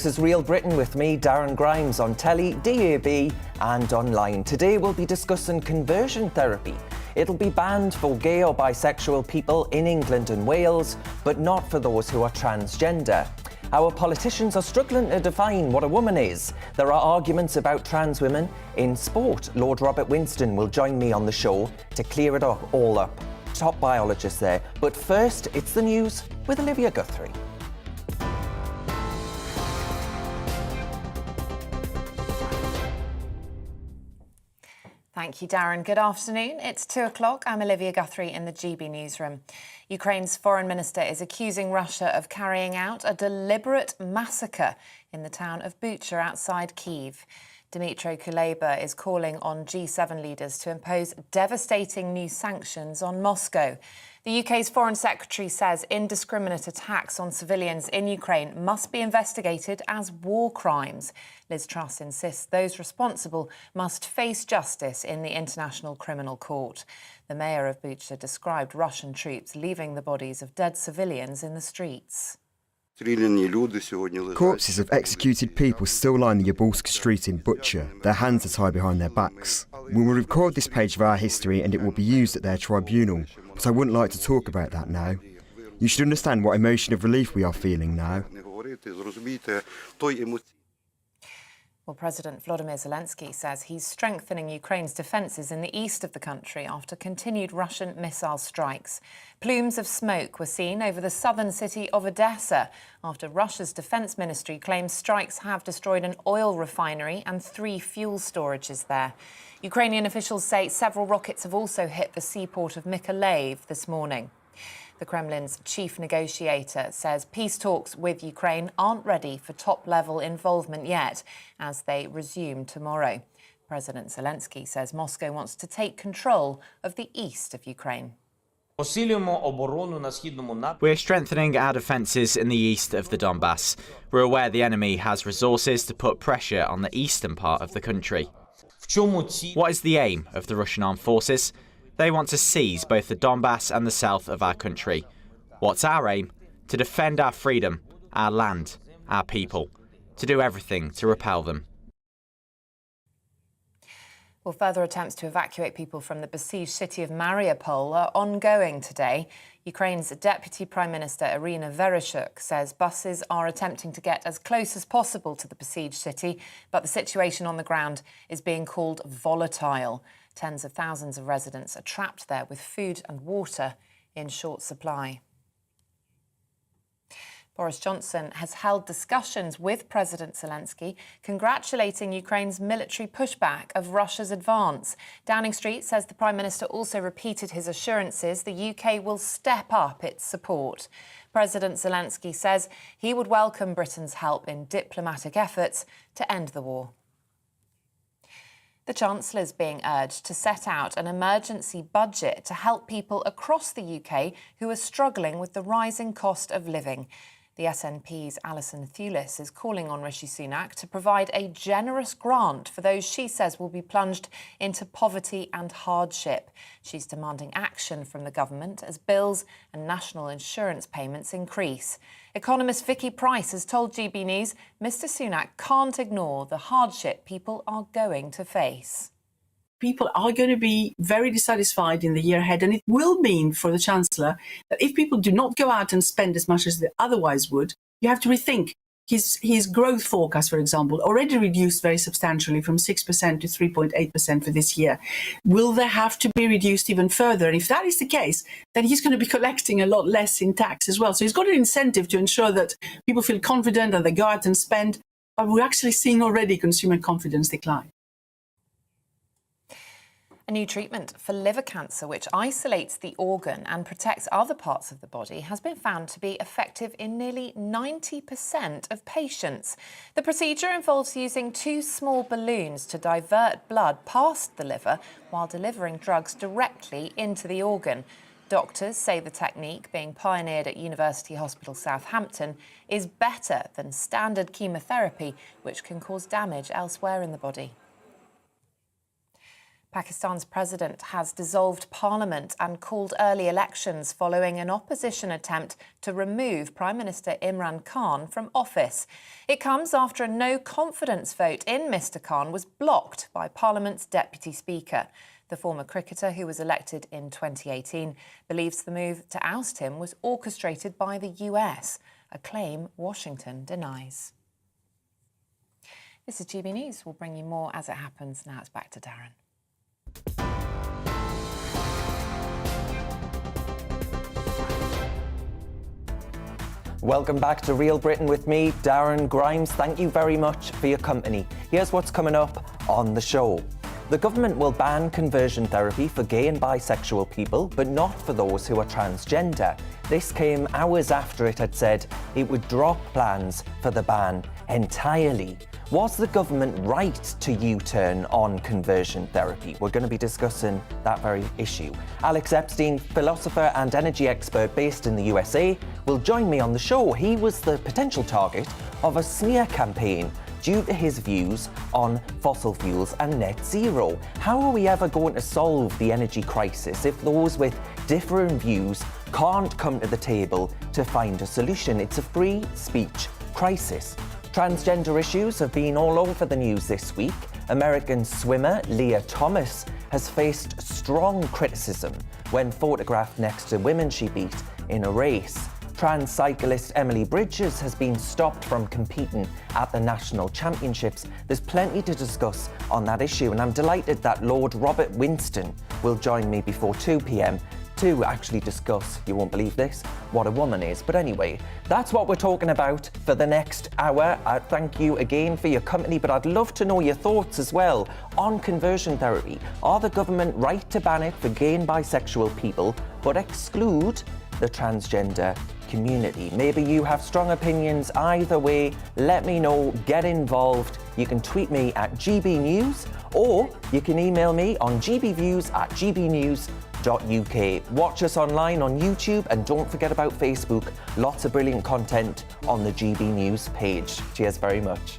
is Real Britain with me, Darren Grimes, on telly, DAB and online. Today we'll be discussing conversion therapy. It'll be banned for gay or bisexual people in England and Wales, but not for those who are transgender. Our politicians are struggling to define what a woman is. There are arguments about trans women in sport. Lord Robert Winston will join me on the show to clear it all up. Top biologist there. But first, it's the news with Olivia Guthrie. Thank you, Darren. Good afternoon. It's 2 o'clock. I'm Olivia Guthrie in the GB newsroom. Ukraine's foreign minister is accusing Russia of carrying out a deliberate massacre in the town of Bucha outside Kyiv. Dmytro Kuleba is calling on G7 leaders to impose devastating new sanctions on Moscow. The UK's Foreign Secretary says indiscriminate attacks on civilians in Ukraine must be investigated as war crimes. Liz Truss insists those responsible must face justice in the International Criminal Court. The mayor of Bucha described Russian troops leaving the bodies of dead civilians in the streets. Corpses of executed people still line the Yabolsk street in Bucha. Their hands are tied behind their backs. We will record this page of our history and it will be used at their tribunal, but I wouldn't like to talk about that now. You should understand what emotion of relief we are feeling now. Well, President Volodymyr Zelensky says he's strengthening Ukraine's defences in the east of the country after continued Russian missile strikes. Plumes of smoke were seen over the southern city of Odessa after Russia's defence ministry claims strikes have destroyed an oil refinery and 3 fuel storages there. Ukrainian officials say several rockets have also hit the seaport of Mykolaiv this morning. The Kremlin's chief negotiator says peace talks with Ukraine aren't ready for top-level involvement yet, as they resume tomorrow. President Zelensky says Moscow wants to take control of the east of Ukraine. We're strengthening our defences in the east of the Donbass. We're aware the enemy has resources to put pressure on the eastern part of the country. What is the aim of the Russian armed forces? They want to seize both the Donbass and the south of our country. What's our aim? To defend our freedom, our land, our people. To do everything to repel them. Well, further attempts to evacuate people from the besieged city of Mariupol are ongoing today. Ukraine's Deputy Prime Minister Irina Vereshchuk says buses are attempting to get as close as possible to the besieged city, but the situation on the ground is being called volatile. Tens of thousands of residents are trapped there with food and water in short supply. Boris Johnson has held discussions with President Zelensky, congratulating Ukraine's military pushback of Russia's advance. Downing Street says the Prime Minister also repeated his assurances the UK will step up its support. President Zelensky says he would welcome Britain's help in diplomatic efforts to end the war. The Chancellor is being urged to set out an emergency budget to help people across the UK who are struggling with the rising cost of living. The SNP's Alison Thewlis is calling on Rishi Sunak to provide a generous grant for those she says will be plunged into poverty and hardship. She's demanding action from the government as bills and national insurance payments increase. Economist Vicky Price has told GB News Mr Sunak can't ignore the hardship people are going to face. People are going to be very dissatisfied in the year ahead, and it will mean for the Chancellor that if people do not go out and spend as much as they otherwise would, you have to rethink his growth forecast, for example, already reduced very substantially from 6% to 3.8% for this year. Will there have to be reduced even further? And if that is the case, then he's going to be collecting a lot less in tax as well. So he's got an incentive to ensure that people feel confident and they go out and spend. But we're actually seeing already consumer confidence decline. A new treatment for liver cancer, which isolates the organ and protects other parts of the body, has been found to be effective in nearly 90% of patients. The procedure involves using 2 small balloons to divert blood past the liver while delivering drugs directly into the organ. Doctors say the technique, being pioneered at University Hospital Southampton, is better than standard chemotherapy, which can cause damage elsewhere in the body. Pakistan's president has dissolved parliament and called early elections following an opposition attempt to remove Prime Minister Imran Khan from office. It comes after a no-confidence vote in Mr Khan was blocked by Parliament's deputy speaker. The former cricketer, who was elected in 2018, believes the move to oust him was orchestrated by the US, a claim Washington denies. This is GB News. We'll bring you more as it happens. Now it's back to Darren. Welcome back to Real Britain with me, Darren Grimes. Thank you very much for your company. Here's what's coming up on the show. The government will ban conversion therapy for gay and bisexual people, but not for those who are transgender. This came hours after it had said it would drop plans for the ban entirely. Was the government right to U-turn on conversion therapy? We're going to be discussing that very issue. Alex Epstein, philosopher and energy expert based in the USA, will join me on the show. He was the potential target of a smear campaign due to his views on fossil fuels and net zero. How are we ever going to solve the energy crisis if those with different views can't come to the table to find a solution? It's a free speech crisis. Transgender issues have been all over the news this week. American swimmer Leah Thomas has faced strong criticism when photographed next to women she beat in a race. Trans cyclist Emily Bridges has been stopped from competing at the national championships. There's plenty to discuss on that issue, and I'm delighted that Lord Robert Winston will join me before 2 p.m. to actually discuss, you won't believe this, what a woman is. But anyway, that's what we're talking about for the next hour. I thank you again for your company, but I'd love to know your thoughts as well on conversion therapy. Are the government right to ban it for gay and bisexual people, but exclude the transgender community? Maybe you have strong opinions either way. Let me know, get involved. You can tweet me at GBNews, or you can email me on gbviews@gbnews.uk. Watch us online on YouTube, and don't forget about Facebook. Lots of brilliant content on the GB News page. Cheers very much.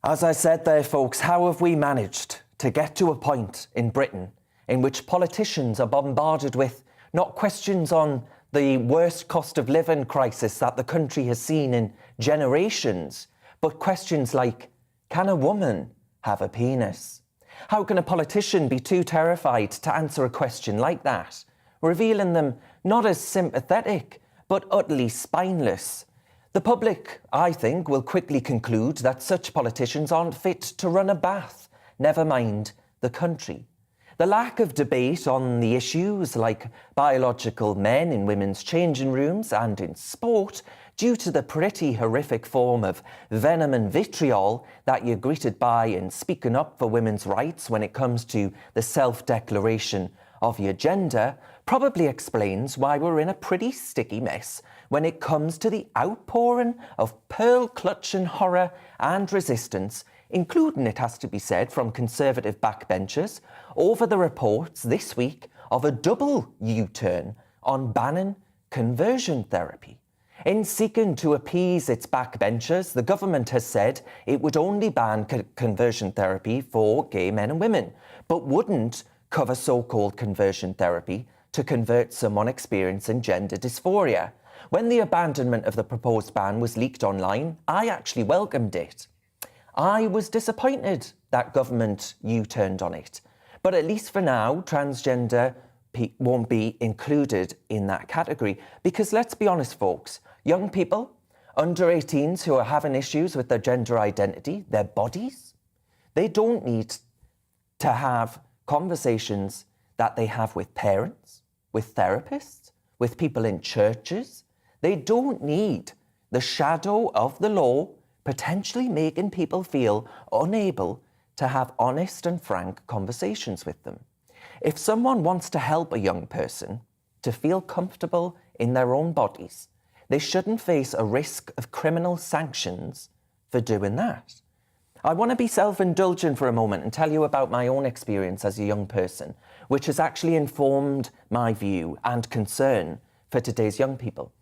As I said there, folks, how have we managed to get to a point in Britain in which politicians are bombarded with not questions on the worst cost of living crisis that the country has seen in generations, but questions like, can a woman have a penis? How can a politician be too terrified to answer a question like that, revealing them not as sympathetic, but utterly spineless? The public, I think, will quickly conclude that such politicians aren't fit to run a bath, never mind the country. The lack of debate on the issues like biological men in women's changing rooms and in sport, due to the pretty horrific form of venom and vitriol that you're greeted by in speaking up for women's rights when it comes to the self-declaration of your gender, probably explains why we're in a pretty sticky mess when it comes to the outpouring of pearl-clutching horror and resistance, including, it has to be said, from Conservative backbenchers, over the reports this week of a double U-turn on banning conversion therapy. In seeking to appease its backbenchers, the government has said it would only ban conversion therapy for gay men and women, but wouldn't cover so-called conversion therapy to convert someone experiencing gender dysphoria. When the abandonment of the proposed ban was leaked online, I actually welcomed it. I was disappointed that government U-turned on it, but at least for now, transgender won't be included in that category. Because let's be honest, folks, young people, under 18s who are having issues with their gender identity, their bodies, they don't need to have conversations that they have with parents, with therapists, with people in churches. They don't need the shadow of the law potentially making people feel unable to have honest and frank conversations with them. If someone wants to help a young person to feel comfortable in their own bodies, they shouldn't face a risk of criminal sanctions for doing that. I want to be self-indulgent for a moment and tell you about my own experience as a young person, which has actually informed my view and concern for today's young people.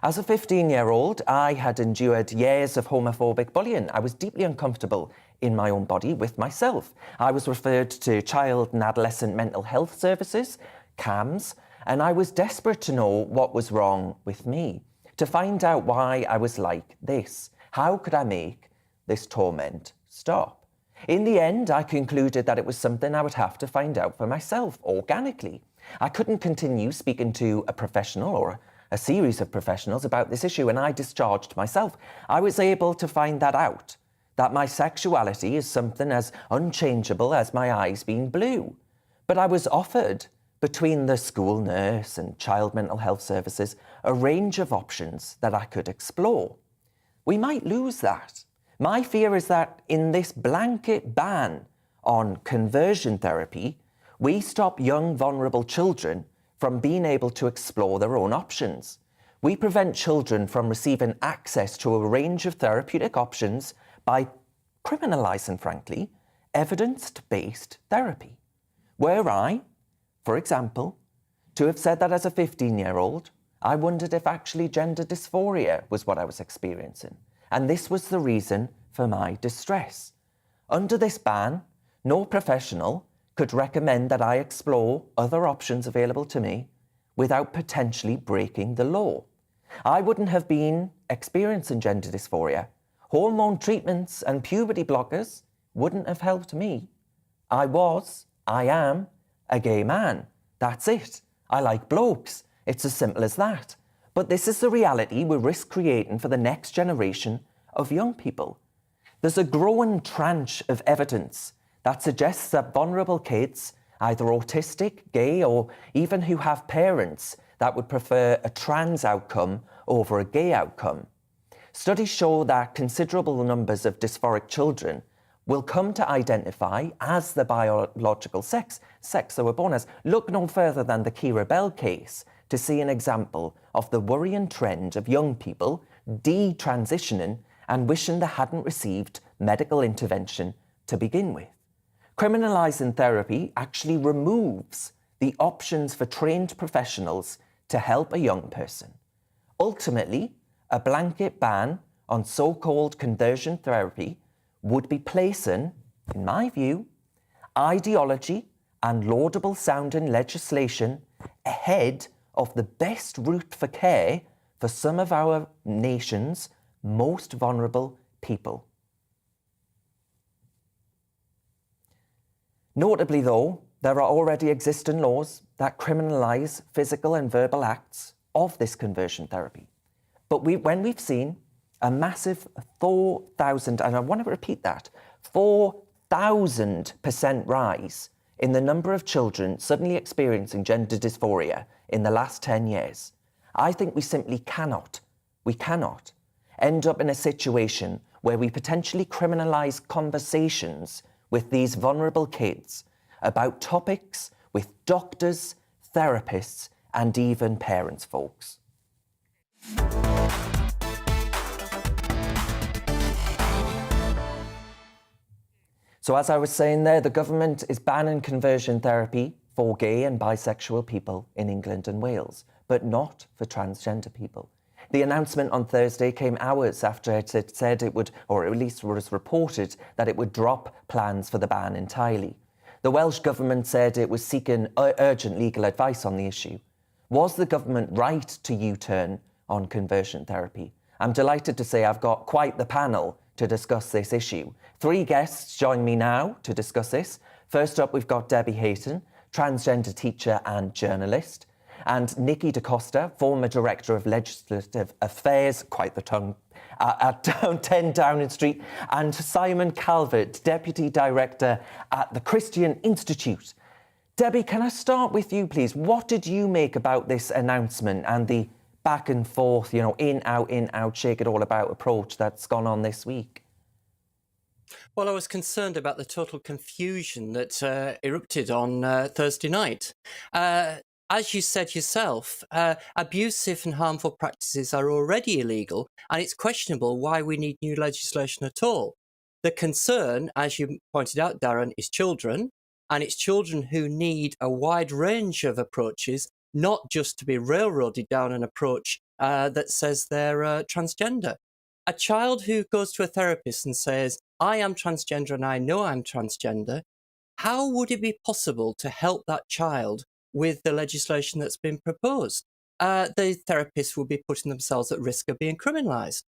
As a 15-year-old, I had endured years of homophobic bullying. I was deeply uncomfortable in my own body with myself. I was referred to child and adolescent mental health services, CAMS, and I was desperate to know what was wrong with me, to find out why I was like this. How could I make this torment stop? In the end, I concluded that it was something I would have to find out for myself, organically. I couldn't continue speaking to a professional or a series of professionals about this issue, and I discharged myself. I was able to find that out, that my sexuality is something as unchangeable as my eyes being blue. But I was offered, between the school nurse and child mental health services, a range of options that I could explore. We might lose that. My fear is that in this blanket ban on conversion therapy, we stop young, vulnerable children from being able to explore their own options. We prevent children from receiving access to a range of therapeutic options by criminalising, frankly, evidence-based therapy. Were I, for example, to have said that as a 15-year-old, I wondered if actually gender dysphoria was what I was experiencing. And this was the reason for my distress. Under this ban, no professional could recommend that I explore other options available to me without potentially breaking the law. I wouldn't have been experiencing gender dysphoria. Hormone treatments and puberty blockers wouldn't have helped me. I am, a gay man. That's it. I like blokes. It's as simple as that. But this is the reality we risk creating for the next generation of young people. There's a growing tranche of evidence that suggests that vulnerable kids, either autistic, gay, or even who have parents that would prefer a trans outcome over a gay outcome. Studies show that considerable numbers of dysphoric children will come to identify as the biological sex they were born as. Look no further than the Kira Bell case to see an example of the worrying trend of young people detransitioning and wishing they hadn't received medical intervention to begin with. Criminalising therapy actually removes the options for trained professionals to help a young person. Ultimately, a blanket ban on so-called conversion therapy would be placing, in my view, ideology and laudable-sounding legislation ahead of the best route for care for some of our nation's most vulnerable people. Notably, though, there are already existing laws that criminalise physical and verbal acts of this conversion therapy. But when we've seen a massive 4,000, and I want to repeat that, 4,000% rise in the number of children suddenly experiencing gender dysphoria in the last 10 years, I think we simply cannot end up in a situation where we potentially criminalise conversations with these vulnerable kids about topics with doctors, therapists, and even parents, folks. So as I was saying there, the government is banning conversion therapy for gay and bisexual people in England and Wales, but not for transgender people. The announcement on Thursday came hours after it had said it would, or at least was reported, that it would drop plans for the ban entirely. The Welsh Government said it was seeking urgent legal advice on the issue. Was the government right to U-turn on conversion therapy? I'm delighted to say I've got quite the panel to discuss this issue. 3 guests join me now to discuss this. First up, we've got Debbie Hayton, transgender teacher and journalist, and Nikki DaCosta, former Director of Legislative Affairs, quite the tongue, at 10 Downing Street, and Simon Calvert, Deputy Director at the Christian Institute. Debbie, can I start with you, please? What did you make about this announcement and the back and forth, in, out, shake it all about approach that's gone on this week? Well, I was concerned about the total confusion that erupted on Thursday night. As you said yourself, abusive and harmful practices are already illegal, and it's questionable why we need new legislation at all. The concern, as you pointed out, Darren, is children, and it's children who need a wide range of approaches, not just to be railroaded down an approach that says they're transgender. A child who goes to a therapist and says, I am transgender and I know I'm transgender, how would it be possible to help that child with the legislation that's been proposed? The therapists will be putting themselves at risk of being criminalised.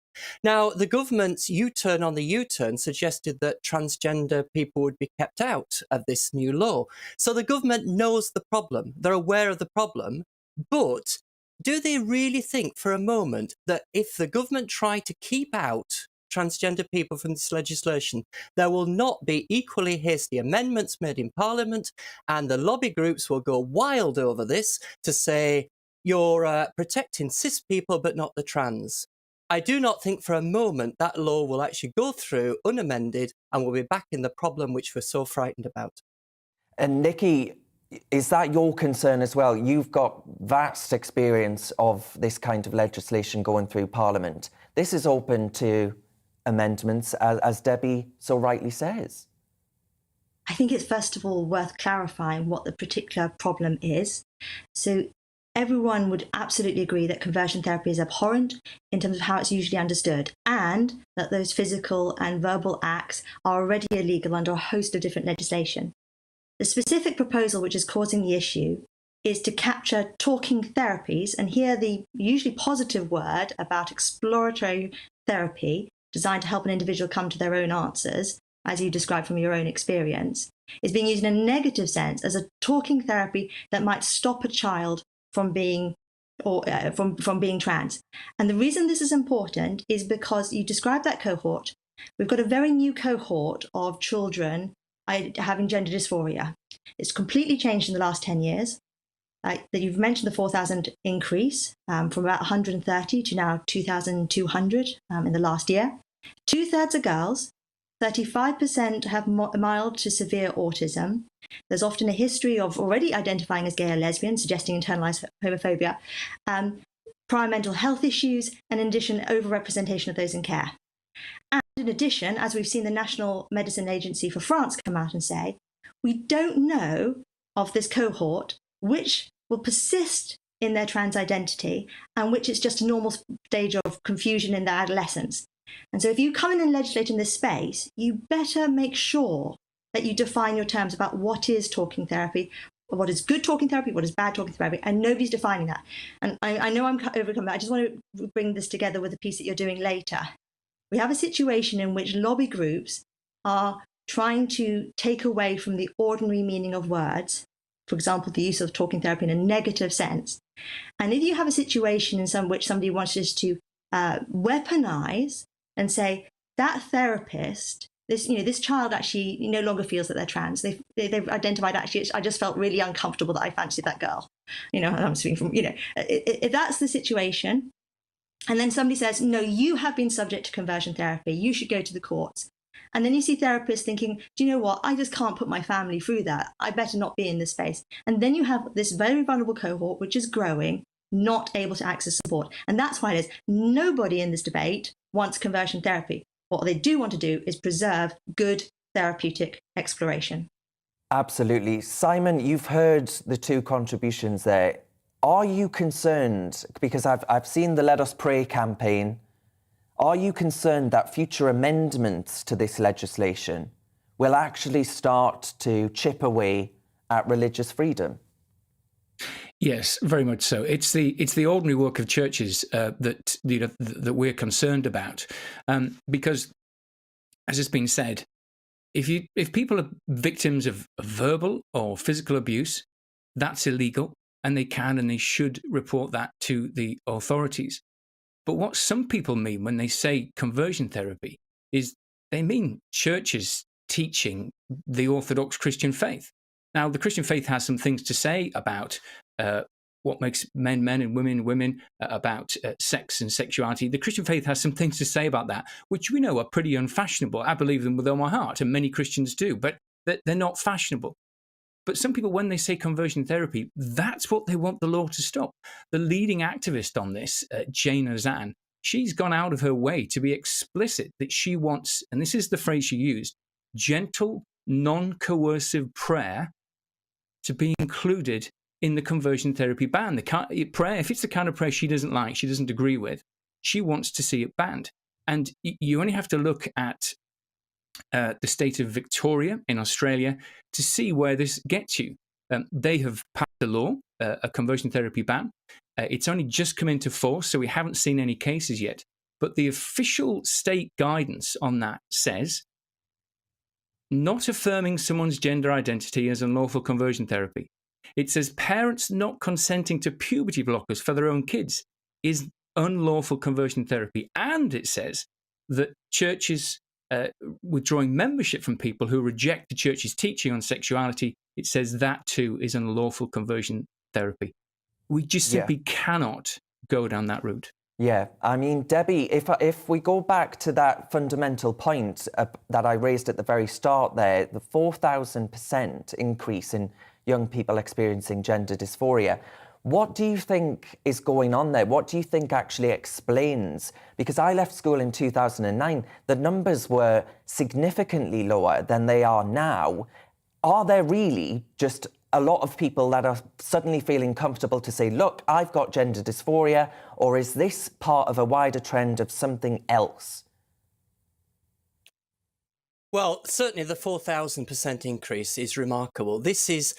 Now, the government's U-turn on the U-turn suggested that transgender people would be kept out of this new law. So the government knows the problem. They're aware of the problem. But do they really think for a moment that if the government tried to keep out transgender people from this legislation, there will not be equally hasty amendments made in Parliament, and the lobby groups will go wild over this to say, you're protecting cis people but not the trans. I do not think for a moment that law will actually go through unamended and we'll be back in the problem which we're so frightened about. And Nikki, is that your concern as well? You've got vast experience of this kind of legislation going through Parliament. This is open to amendments, as Debbie so rightly says. I think it's first of all worth clarifying what the particular problem is. So everyone would absolutely agree that conversion therapy is abhorrent in terms of how it's usually understood, and that those physical and verbal acts are already illegal under a host of different legislation. The specific proposal which is causing the issue is to capture talking therapies, and here the usually positive word about exploratory therapy designed to help an individual come to their own answers, as you described from your own experience, is being used in a negative sense as a talking therapy that might stop a child from being from being trans. And the reason this is important is because you described that cohort. We've got a very new cohort of children having gender dysphoria. It's completely changed in the last 10 years. That you've mentioned the 4,000 increase from about 130 to now 2,200 in the last year. 2/3 are girls. 35% have mild to severe autism. There's often a history of already identifying as gay or lesbian, suggesting internalized homophobia, prior mental health issues, and in addition, overrepresentation of those in care. And in addition, as we've seen the National Medicine Agency for France come out and say, we don't know of this cohort which will persist in their trans identity and which is just a normal stage of confusion in their adolescence. And so if you come in and legislate in this space, you better make sure that you define your terms about what is talking therapy, what is good talking therapy, what is bad talking therapy, and nobody's defining that. And I know I'm overcoming, but I just want to bring this together with the piece that you're doing later. We have a situation in which lobby groups are trying to take away from the ordinary meaning of words, for example, the use of talking therapy in a negative sense. And if you have a situation in which somebody wants us to weaponize and say that therapist, this child actually no longer feels that they're trans. They've identified, actually, I just felt really uncomfortable that I fancied that girl. I'm speaking from, if that's the situation, and then somebody says, no, you have been subject to conversion therapy, you should go to the courts. And then you see therapists thinking, do you know what? I just can't put my family through that. I better not be in this space. And then you have this very vulnerable cohort, which is growing, not able to access support. And that's why it is nobody in this debate wants conversion therapy. What they do want to do is preserve good therapeutic exploration. Absolutely. Simon, you've heard the two contributions there. Are you concerned, because I've seen the Let Us Pray campaign, are you concerned that future amendments to this legislation will actually start to chip away at religious freedom? Yes, very much so. It's the ordinary work of churches that we're concerned about, because, as has been said, if people are victims of verbal or physical abuse, that's illegal, and they can and they should report that to the authorities. But what some people mean when they say conversion therapy is they mean churches teaching the Orthodox Christian faith. Now, the Christian faith has some things to say about what makes men men and women women, about sex and sexuality. The Christian faith has some things to say about that, which we know are pretty unfashionable. I believe them with all my heart, and many Christians do, but they're not fashionable. But some people, when they say conversion therapy, that's what they want the law to stop. The leading activist on this, Jane Ozanne, she's gone out of her way to be explicit that she wants, and this is the phrase she used, gentle, non-coercive prayer to be included in the conversion therapy ban. Prayer, if it's the kind of prayer she doesn't like, she doesn't agree with, she wants to see it banned. And you only have to look at the state of Victoria in Australia to see where this gets you. They have passed a law, a conversion therapy ban. It's only just come into force, so we haven't seen any cases yet. But the official state guidance on that says not affirming someone's gender identity as unlawful conversion therapy. It says parents not consenting to puberty blockers for their own kids is unlawful conversion therapy. And it says that churches withdrawing membership from people who reject the church's teaching on sexuality, it says that too is unlawful conversion therapy. We just simply cannot go down that route. Yeah, I mean, Debbie, if we go back to that fundamental point that I raised at the very start there, the 4,000% increase in young people experiencing gender dysphoria, what do you think is going on there? What do you think actually explains? Because I left school in 2009, the numbers were significantly lower than they are now. Are there really just a lot of people that are suddenly feeling comfortable to say, look, I've got gender dysphoria, or is this part of a wider trend of something else? Well, certainly the 4,000% increase is remarkable. This is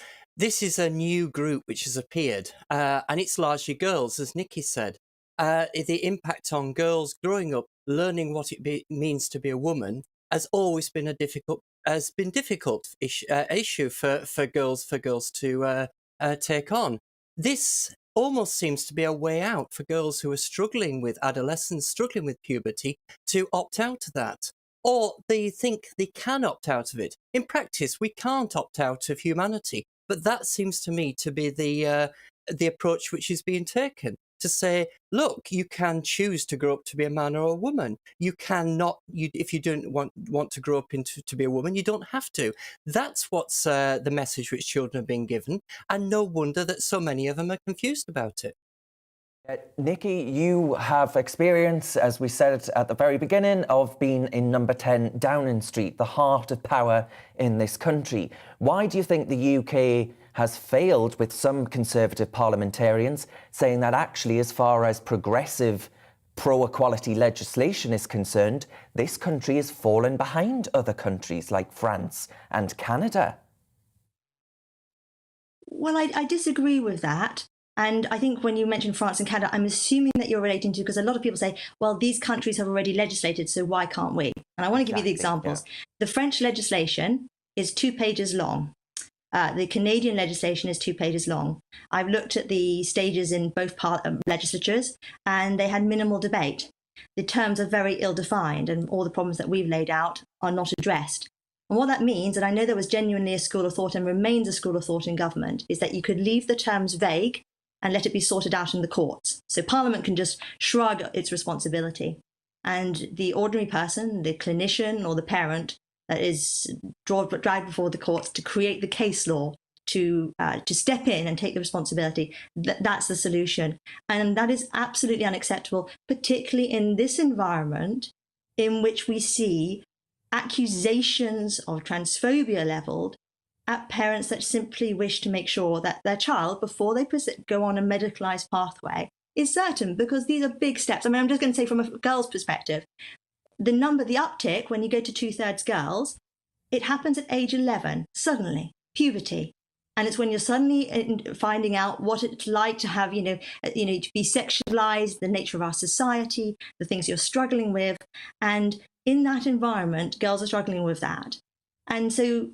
a new group which has appeared, and it's largely girls, as Nikki said. The impact on girls growing up, learning what it means to be a woman, has always been difficult issue for girls to take on. This almost seems to be a way out for girls who are struggling with adolescence, struggling with puberty, to opt out of that. Or they think they can opt out of it. In practice, we can't opt out of humanity. But that seems to me to be the approach which is being taken, to say, look, you can choose to grow up to be a man or a woman. You cannot, if you don't want to grow up to be a woman, you don't have to. That's what's the message which children are being given, and no wonder that so many of them are confused about it. Nikki, you have experience, as we said at the very beginning, of being in number 10 Downing Street, the heart of power in this country. Why do you think the UK has failed with some Conservative parliamentarians saying that actually, as far as progressive pro-equality legislation is concerned, this country has fallen behind other countries like France and Canada? Well, I disagree with that. And I think when you mention France and Canada, I'm assuming that you're relating to, because a lot of people say, well, these countries have already legislated, so why can't we? And I want to give you the examples. Yeah. The French legislation is 2 pages long. The Canadian legislation is 2 pages long. I've looked at the stages in both legislatures, and they had minimal debate. The terms are very ill-defined, and all the problems that we've laid out are not addressed. And what that means, and I know there was genuinely a school of thought and remains a school of thought in government, is that you could leave the terms vague and let it be sorted out in the courts. So Parliament can just shrug its responsibility. And the ordinary person, the clinician or the parent that is dragged before the courts to create the case law, to step in and take the responsibility, that's the solution. And that is absolutely unacceptable, particularly in this environment in which we see accusations of transphobia levelled at parents that simply wish to make sure that their child, before they go on a medicalised pathway, is certain, because these are big steps. I mean, I'm just going to say from a girl's perspective, the uptick, when you go to 2/3 girls, it happens at age 11, suddenly, puberty. And it's when you're suddenly finding out what it's like to have, to be sexualised, the nature of our society, the things you're struggling with. And in that environment, girls are struggling with that. And so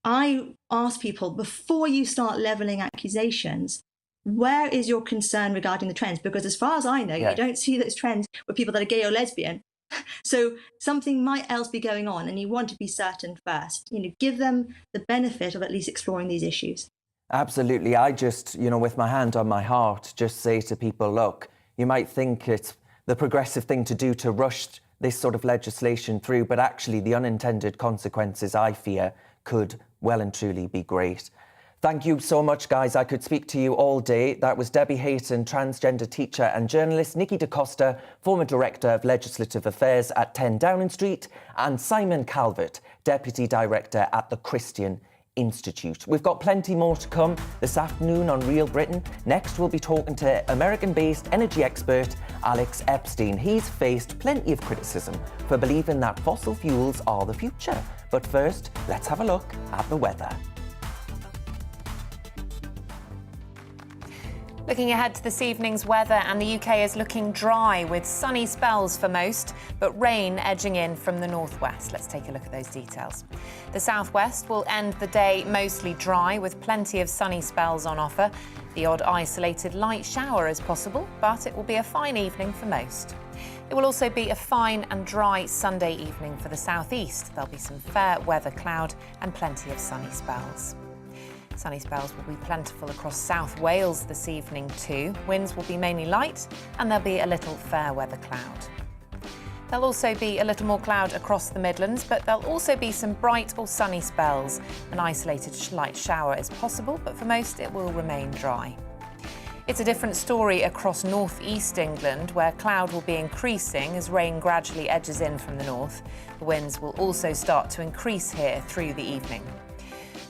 I ask people, before you start levelling accusations, where is your concern regarding the trends? Because as far as I know, you don't see those trends with people that are gay or lesbian. So something might else be going on, and you want to be certain first. Give them the benefit of at least exploring these issues. Absolutely. I just, with my hand on my heart, just say to people, look, you might think it's the progressive thing to do to rush this sort of legislation through, but actually the unintended consequences, I fear, could well and truly be great. Thank you so much, guys. I could speak to you all day. That was Debbie Hayton, transgender teacher and journalist, Nikki DaCosta, former Director of Legislative Affairs at 10 Downing Street, and Simon Calvert, Deputy Director at the Christian Institute. We've got plenty more to come this afternoon on Real Britain. Next, we'll be talking to American-based energy expert Alex Epstein. He's faced plenty of criticism for believing that fossil fuels are the future. But first, let's have a look at the weather. Looking ahead to this evening's weather, and the UK is looking dry with sunny spells for most, but rain edging in from the northwest. Let's take a look at those details. The southwest will end the day mostly dry with plenty of sunny spells on offer. The odd isolated light shower is possible, but it will be a fine evening for most. It will also be a fine and dry Sunday evening for the southeast. There'll be some fair weather cloud and plenty of sunny spells. Sunny spells will be plentiful across South Wales this evening too. Winds will be mainly light and there'll be a little fair weather cloud. There'll also be a little more cloud across the Midlands, but there'll also be some bright or sunny spells. An isolated light shower is possible, but for most it will remain dry. It's a different story across north-east England, where cloud will be increasing as rain gradually edges in from the north. The winds will also start to increase here through the evening.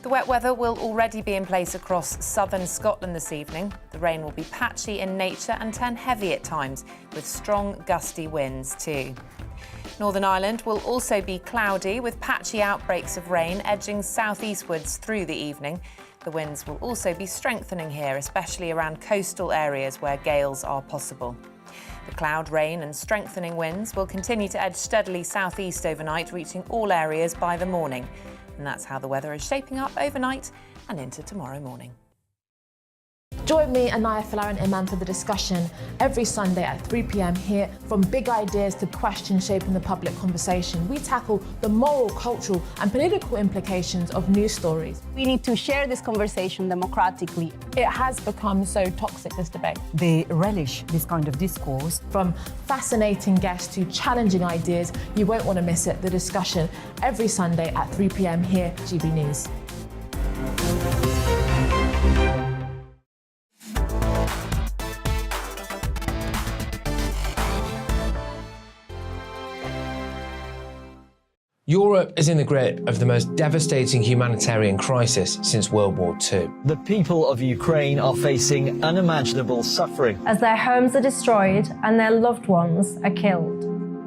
The wet weather will already be in place across southern Scotland this evening. The rain will be patchy in nature and turn heavy at times, with strong gusty winds too. Northern Ireland will also be cloudy, with patchy outbreaks of rain edging southeastwards through the evening. The winds will also be strengthening here, especially around coastal areas where gales are possible. The cloud, rain and strengthening winds will continue to edge steadily southeast overnight, reaching all areas by the morning. And that's how the weather is shaping up overnight and into tomorrow morning. Join me, Anaya Filar and Iman, for the discussion every Sunday at 3 p.m. here. From big ideas to questions shaping the public conversation, we tackle the moral, cultural and political implications of news stories. We need to share this conversation democratically. It has become so toxic, this debate. They relish this kind of discourse. From fascinating guests to challenging ideas, you won't want to miss it. The discussion every Sunday at 3 p.m. here, GBNews. Europe is in the grip of the most devastating humanitarian crisis since World War II. The people of Ukraine are facing unimaginable suffering as their homes are destroyed and their loved ones are killed.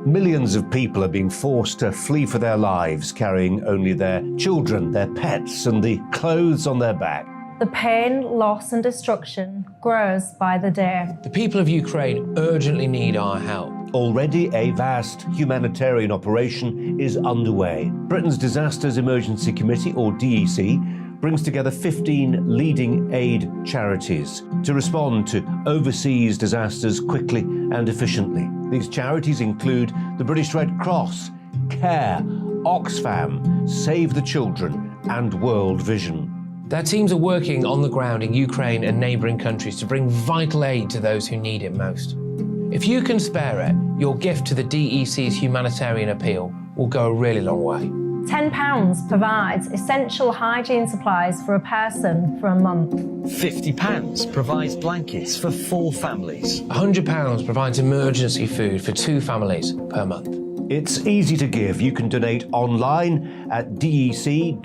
Millions of people are being forced to flee for their lives, carrying only their children, their pets, and the clothes on their back. The pain, loss and destruction grows by the day. The people of Ukraine urgently need our help. Already a vast humanitarian operation is underway. Britain's Disasters Emergency Committee, or DEC, brings together 15 leading aid charities to respond to overseas disasters quickly and efficiently. These charities include the British Red Cross, CARE, Oxfam, Save the Children and World Vision. Their teams are working on the ground in Ukraine and neighbouring countries to bring vital aid to those who need it most. If you can spare it, your gift to the DEC's humanitarian appeal will go a really long way. £10 provides essential hygiene supplies for a person for a month. £50 provides blankets for 4 families. £100 provides emergency food for 2 families per month. It's easy to give. You can donate online at dec.org.uk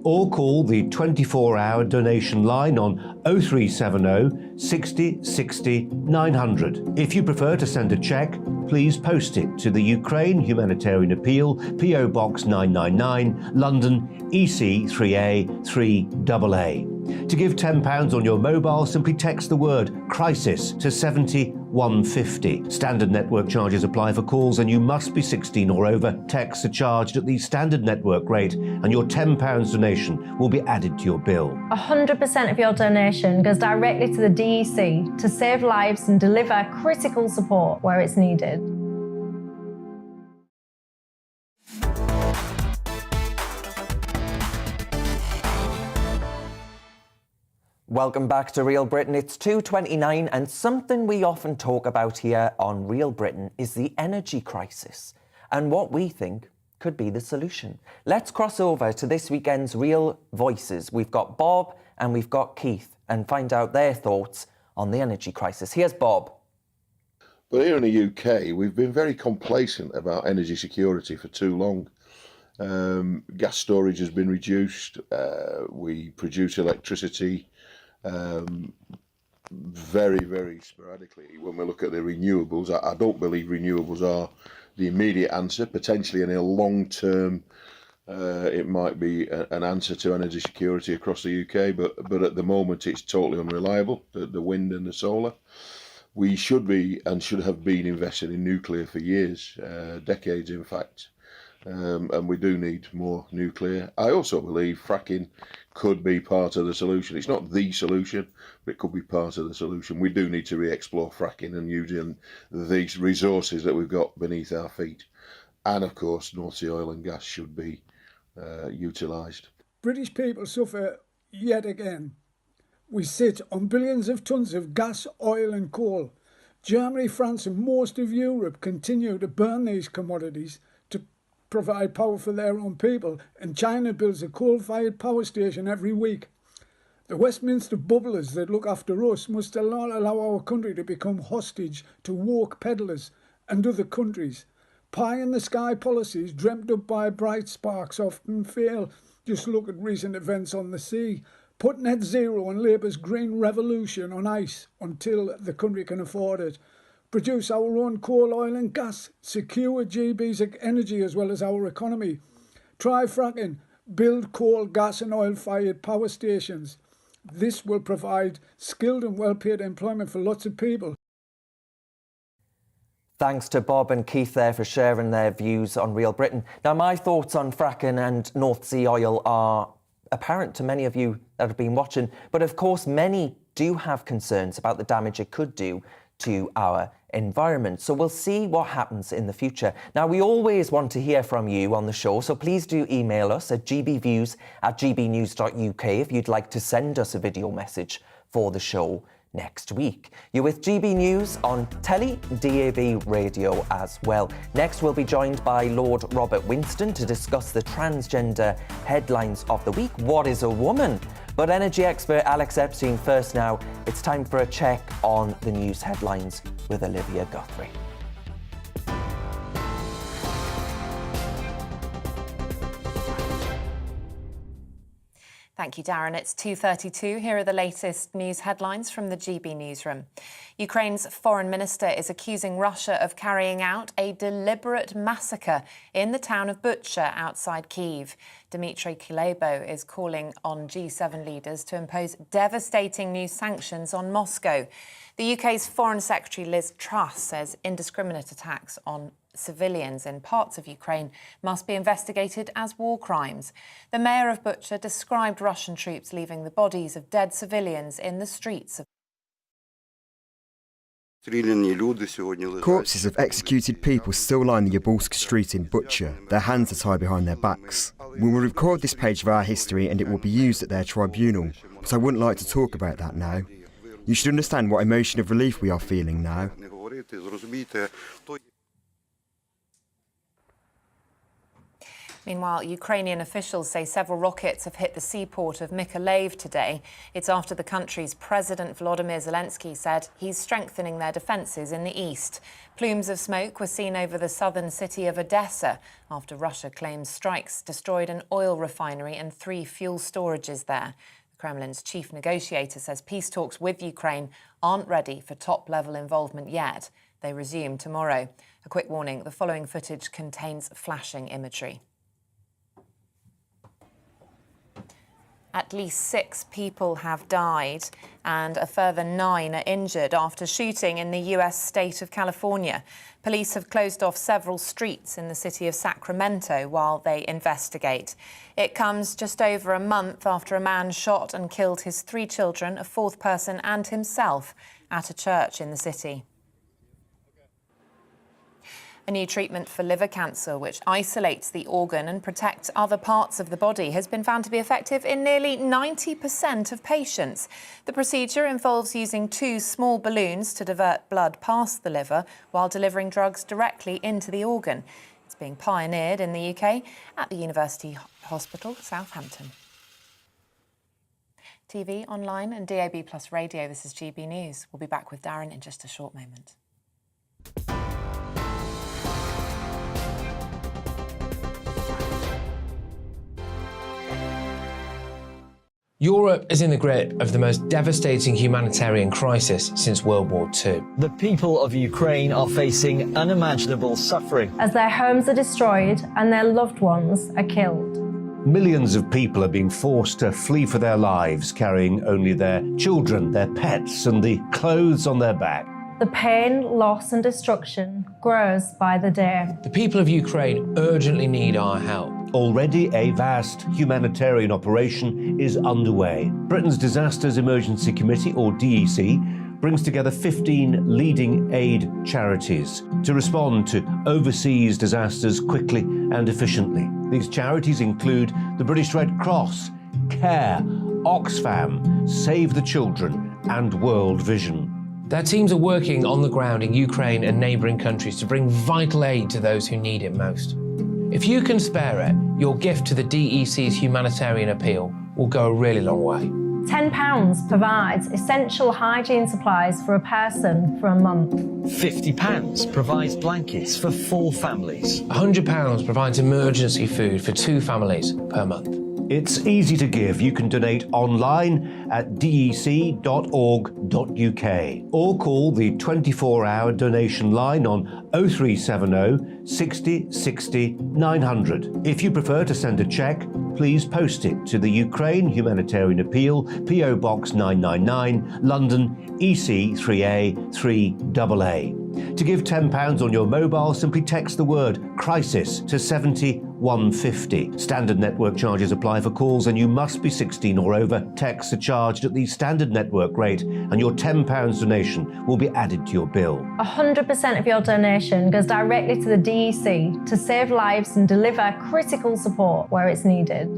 or call the 24-hour donation line on 0370 60 60 900. If you prefer to send a cheque, please post it to the Ukraine Humanitarian Appeal, PO Box 999, London, EC 3A 3AA. To give £10 on your mobile, simply text the word crisis to 70150. Standard network charges apply for calls and you must be 16 or over. Texts are charged at the standard network rate and your £10 donation will be added to your bill. 100% of your donation goes directly to the DEC to save lives and deliver critical support where it's needed. Welcome back to Real Britain. It's 2:29 and something we often talk about here on Real Britain is the energy crisis and what we think could be the solution. Let's cross over to this weekend's Real Voices. We've got Bob and we've got Keith and find out their thoughts on the energy crisis. Here's Bob. But here in the UK, we've been very complacent about energy security for too long. Gas storage has been reduced. We produce electricity very, very sporadically. When we look at the renewables, I don't believe renewables are the immediate answer. Potentially in a long term, it might be an answer to energy security across the UK, but at the moment it's totally unreliable, the wind and the solar. We should be and should have been invested in nuclear for years, decades in fact. And we do need more nuclear. I also believe fracking could be part of the solution. It's not the solution, but it could be part of the solution. We do need to re-explore fracking and using these resources that we've got beneath our feet. And of course, North Sea oil and gas should be utilised. British people suffer yet again. We sit on billions of tonnes of gas, oil and coal. Germany, France and most of Europe continue to burn these commodities to provide power for their own people, and China builds a coal-fired power station every week. The Westminster bubblers that look after us must not allow our country to become hostage to woke peddlers and other countries. Pie-in-the-sky policies dreamt up by bright sparks often fail. Just look at recent events on the sea. Put net zero and Labour's green revolution on ice until the country can afford it. Produce our own coal, oil and gas. Secure GB's energy as well as our economy. Try fracking. Build coal, gas and oil-fired power stations. This will provide skilled and well-paid employment for lots of people. Thanks to Bob and Keith there for sharing their views on Real Britain. Now, my thoughts on fracking and North Sea oil are apparent to many of you that have been watching, but of course many do have concerns about the damage it could do to our environment. So we'll see what happens in the future. Now, we always want to hear from you on the show, so please do email us at gbviews@gbnews.uk if you'd like to send us a video message for the show next week. You're with GB News on telly, DAB radio as well. Next, we'll be joined by Lord Robert Winston to discuss the transgender headlines of the week. What is a woman? But energy expert Alex Epstein first now. It's time for a check on the news headlines with Olivia Guthrie. Thank you, Darren. It's 2:32. Here are the latest news headlines from the GB newsroom. Ukraine's foreign minister is accusing Russia of carrying out a deliberate massacre in the town of Bucha outside Kyiv. Dmitry Kuleba is calling on G7 leaders to impose devastating new sanctions on Moscow. The UK's Foreign Secretary Liz Truss says indiscriminate attacks on civilians in parts of Ukraine must be investigated as war crimes. The mayor of Bucha described Russian troops leaving the bodies of dead civilians in the streets of Corpses of executed people still line the Yablsk street in Bucha. Their hands are tied behind their backs. We will record this page of our history and it will be used at their tribunal, but I wouldn't like to talk about that now. You should understand what emotion of relief we are feeling now. Meanwhile, Ukrainian officials say several rockets have hit the seaport of Mykolaiv today. It's after the country's President Volodymyr Zelensky said he's strengthening their defences in the east. Plumes of smoke were seen over the southern city of Odessa after Russia claims strikes destroyed an oil refinery and 3 fuel storages there. The Kremlin's chief negotiator says peace talks with Ukraine aren't ready for top-level involvement yet. They resume tomorrow. A quick warning, the following footage contains flashing imagery. At least 6 people have died and a further 9 are injured after shooting in the US state of California. Police have closed off several streets in the city of Sacramento while they investigate. It comes just over a month after a man shot and killed his 3 children, a 4th person and himself at a church in the city. A new treatment for liver cancer, which isolates the organ and protects other parts of the body, has been found to be effective in nearly 90% of patients. The procedure involves using 2 small balloons to divert blood past the liver while delivering drugs directly into the organ. It's being pioneered in the UK at the University Hospital, Southampton. TV, online and DAB+ radio, this is GB News. We'll be back with Darren in just a short moment. Europe is in the grip of the most devastating humanitarian crisis since World War II. The people of Ukraine are facing unimaginable suffering as their homes are destroyed and their loved ones are killed. Millions of people are being forced to flee for their lives, carrying only their children, their pets, and the clothes on their back. The pain, loss, and destruction grows by the day. The people of Ukraine urgently need our help. Already a vast humanitarian operation is underway. Britain's Disasters Emergency Committee, or DEC, brings together 15 leading aid charities to respond to overseas disasters quickly and efficiently. These charities include the British Red Cross, CARE, Oxfam, Save the Children, and World Vision. Their teams are working on the ground in Ukraine and neighbouring countries to bring vital aid to those who need it most. If you can spare it, your gift to the DEC's humanitarian appeal will go a really long way. £10 provides essential hygiene supplies for a person for a month. £50 provides blankets for 4 families. £100 provides emergency food for 2 families per month. It's easy to give. You can donate online at dec.org.uk or call the 24-hour donation line on 0370 60 60 900. If you prefer to send a cheque, please post it to the Ukraine Humanitarian Appeal, PO Box 999, London, EC 3A 3AA. To give £10 on your mobile, simply text the word crisis to 70150. Standard network charges apply for calls and you must be 16 or over. Texts are charged at the standard network rate and your £10 donation will be added to your bill. 100% of your donation goes directly to the DEC to save lives and deliver critical support where it's needed.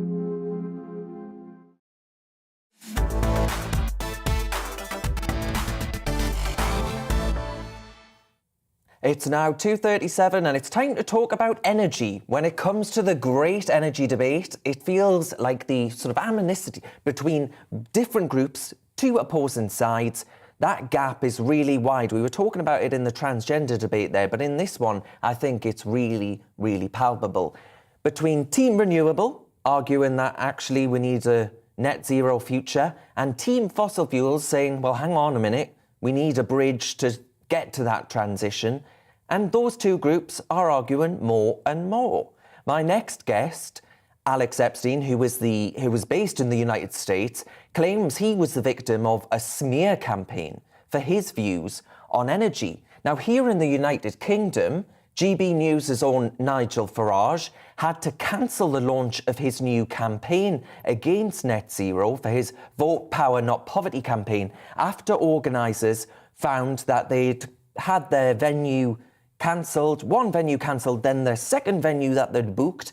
It's now 2:37 and it's time to talk about energy. When it comes to the great energy debate, it feels like the sort of animosity between different groups, two opposing sides, that gap is really wide. We were talking about it in the transgender debate there, but in this one, I think it's really, really palpable. Between Team Renewable, arguing that actually we need a net zero future, and Team Fossil Fuels saying, well, hang on a minute, we need a bridge to get to that transition. And those two groups are arguing more and more. My next guest, Alex Epstein, who was based in the United States, claims he was the victim of a smear campaign for his views on energy. Now, here in the United Kingdom, GBNews' own Nigel Farage had to cancel the launch of his new campaign against net zero for his Vote Power Not Poverty campaign after organisers found that they'd had their venue cancelled, one venue cancelled, then their second venue that they'd booked.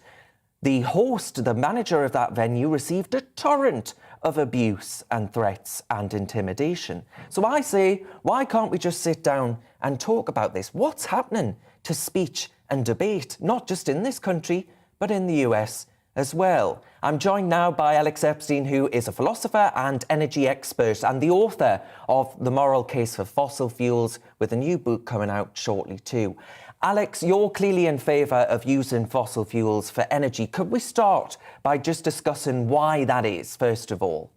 The host, the manager of that venue, received a torrent of abuse and threats and intimidation. So I say, why can't we just sit down and talk about this? What's happening to speech and debate, not just in this country, but in the US as well? I'm joined now by Alex Epstein, who is a philosopher and energy expert and the author of The Moral Case for Fossil Fuels, with a new book coming out shortly too. Alex, you're clearly in favour of using fossil fuels for energy. Could we start by just discussing why that is, first of all?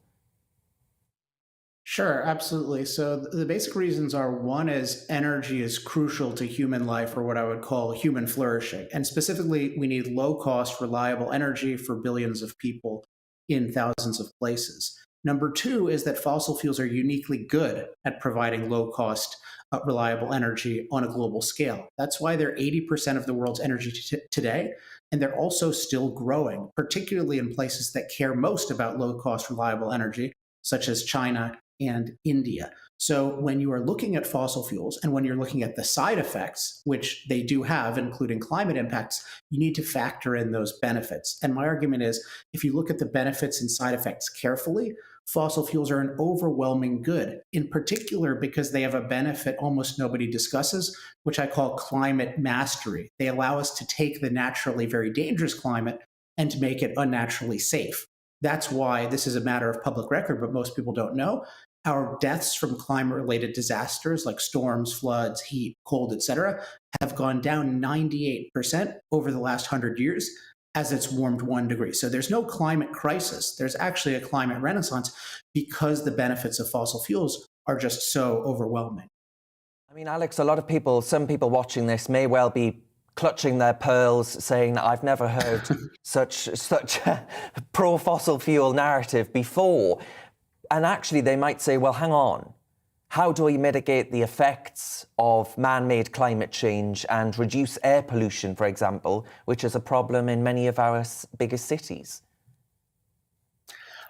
Sure, absolutely. So the basic reasons are, one is energy is crucial to human life, or what I would call human flourishing. And specifically, we need low-cost, reliable energy for billions of people in thousands of places. Number two is that fossil fuels are uniquely good at providing low-cost, reliable energy on a global scale. That's why they're 80% of the world's energy today, and they're also still growing, particularly in places that care most about low-cost, reliable energy, such as China and India. So when you are looking at fossil fuels and when you're looking at the side effects, which they do have, including climate impacts, you need to factor in those benefits. And my argument is, if you look at the benefits and side effects carefully, fossil fuels are an overwhelming good, in particular because they have a benefit almost nobody discusses, which I call climate mastery. They allow us to take the naturally very dangerous climate and to make it unnaturally safe. That's why this is a matter of public record, but most people don't know. Our deaths from climate-related disasters like storms, floods, heat, cold, etc., have gone down 98% over the last 100 years. as it's warmed 1 degree. So there's no climate crisis. There's actually a climate renaissance because the benefits of fossil fuels are just so overwhelming. I mean, Alex, a lot of people, some people watching this may well be clutching their pearls, saying, I've never heard such a pro-fossil fuel narrative before. And actually, they might say, well, hang on. How do we mitigate the effects of man-made climate change and reduce air pollution, for example, which is a problem in many of our biggest cities?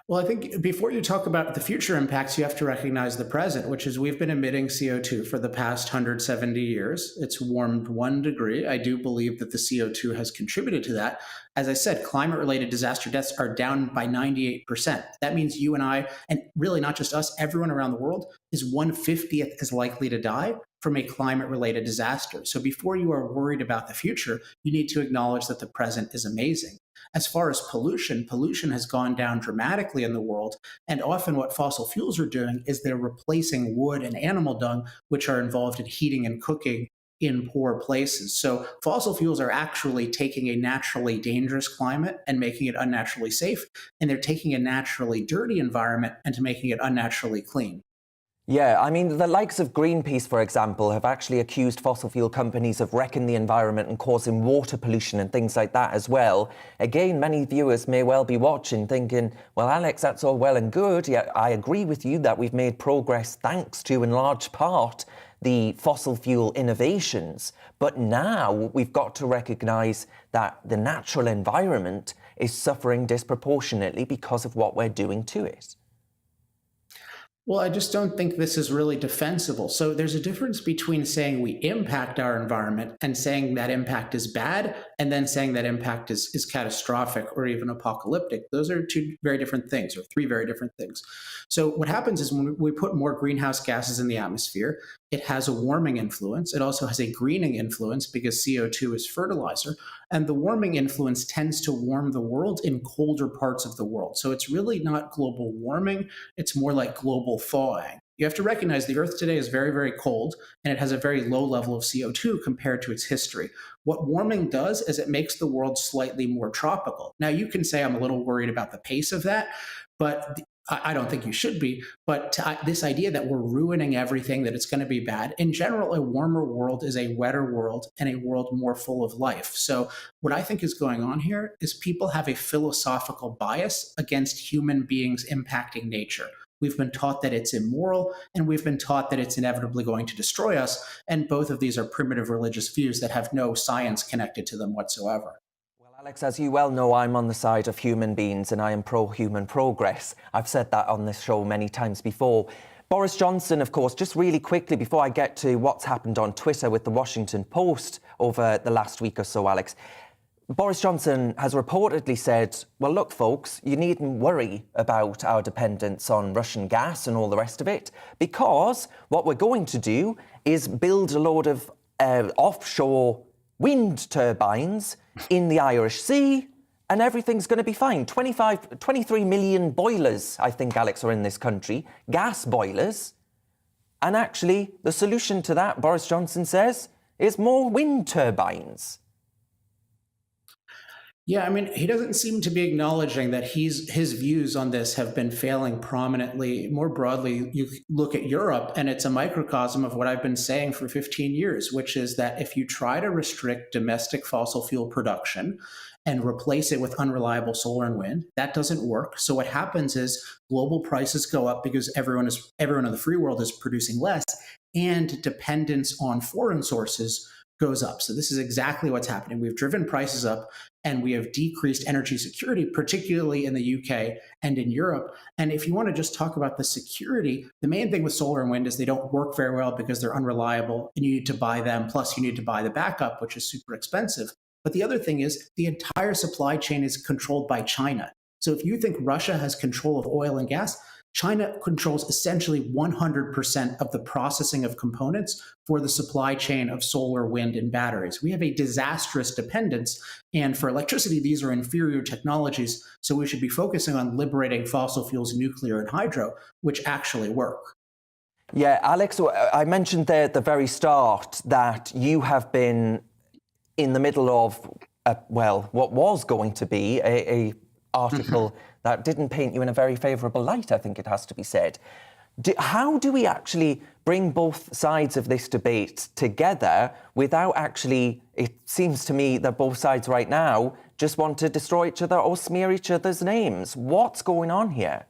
Well, I think before you talk about the future impacts, you have to recognize the present, which is we've been emitting CO2 for the past 170 years. It's warmed 1 degree. I do believe that the CO2 has contributed to that. As I said, climate-related disaster deaths are down by 98%. That means you and I, and really not just us, everyone around the world, is 1/50th as likely to die from a climate-related disaster. So before you are worried about the future, you need to acknowledge that the present is amazing. As far as pollution, pollution has gone down dramatically in the world. And often what fossil fuels are doing is they're replacing wood and animal dung, which are involved in heating and cooking in poor places. So fossil fuels are actually taking a naturally dangerous climate and making it unnaturally safe. And they're taking a naturally dirty environment and making it unnaturally clean. Yeah, I mean, the likes of Greenpeace, for example, have actually accused fossil fuel companies of wrecking the environment and causing water pollution and things like that as well. Again, many viewers may well be watching thinking, well, Alex, that's all well and good. Yeah, I agree with you that we've made progress thanks to, in large part, the fossil fuel innovations. But now we've got to recognise that the natural environment is suffering disproportionately because of what we're doing to it. Well, I just don't think this is really defensible. So there's a difference between saying we impact our environment and saying that impact is bad, and then saying that impact is catastrophic or even apocalyptic. Those are 2 very different things, or 3 very different things. So what happens is when we put more greenhouse gases in the atmosphere, it has a warming influence. It also has a greening influence because CO2 is fertilizer. And the warming influence tends to warm the world in colder parts of the world. So it's really not global warming. It's more like global thawing. You have to recognize the Earth today is very, very cold, and it has a very low level of CO2 compared to its history. What warming does is it makes the world slightly more tropical. Now, you can say I'm a little worried about the pace of that, but I don't think you should be, but this idea that we're ruining everything, that it's going to be bad. In general, a warmer world is a wetter world and a world more full of life. So what I think is going on here is people have a philosophical bias against human beings impacting nature. We've been taught that it's immoral, and we've been taught that it's inevitably going to destroy us. And both of these are primitive religious views that have no science connected to them whatsoever. Alex, as you well know, I'm on the side of human beings and I am pro-human progress. I've said that on this show many times before. Boris Johnson, of course, just really quickly before I get to what's happened on Twitter with the Washington Post over the last week or so, Alex, Boris Johnson has reportedly said, well, look, folks, you needn't worry about our dependence on Russian gas and all the rest of it, because what we're going to do is build a load of offshore wind turbines in the Irish Sea, and everything's going to be fine. 23 million boilers, I think, Alex, are in this country, gas boilers. And actually, the solution to that, Boris Johnson says, is more wind turbines. Yeah, I mean, he doesn't seem to be acknowledging that his views on this have been failing prominently. More broadly, you look at Europe, and it's a microcosm of what I've been saying for 15 years, which is that if you try to restrict domestic fossil fuel production and replace it with unreliable solar and wind, that doesn't work. So what happens is global prices go up because everyone in the free world is producing less, and dependence on foreign sources goes up. So this is exactly what's happening. We've driven prices up and we have decreased energy security, particularly in the UK and in Europe. And if you want to just talk about the security, the main thing with solar and wind is they don't work very well because they're unreliable and you need to buy them. Plus you need to buy the backup, which is super expensive. But the other thing is the entire supply chain is controlled by China. So if you think Russia has control of oil and gas, China controls essentially 100% of the processing of components for the supply chain of solar, wind, and batteries. We have a disastrous dependence. And for electricity, these are inferior technologies. So we should be focusing on liberating fossil fuels, nuclear and hydro, which actually work. Yeah, Alex, I mentioned there at the very start that you have been in the middle of what was going to be a article that didn't paint you in a very favourable light, I think it has to be said. How do we actually bring both sides of this debate together without actually, it seems to me that both sides right now just want to destroy each other or smear each other's names? What's going on here?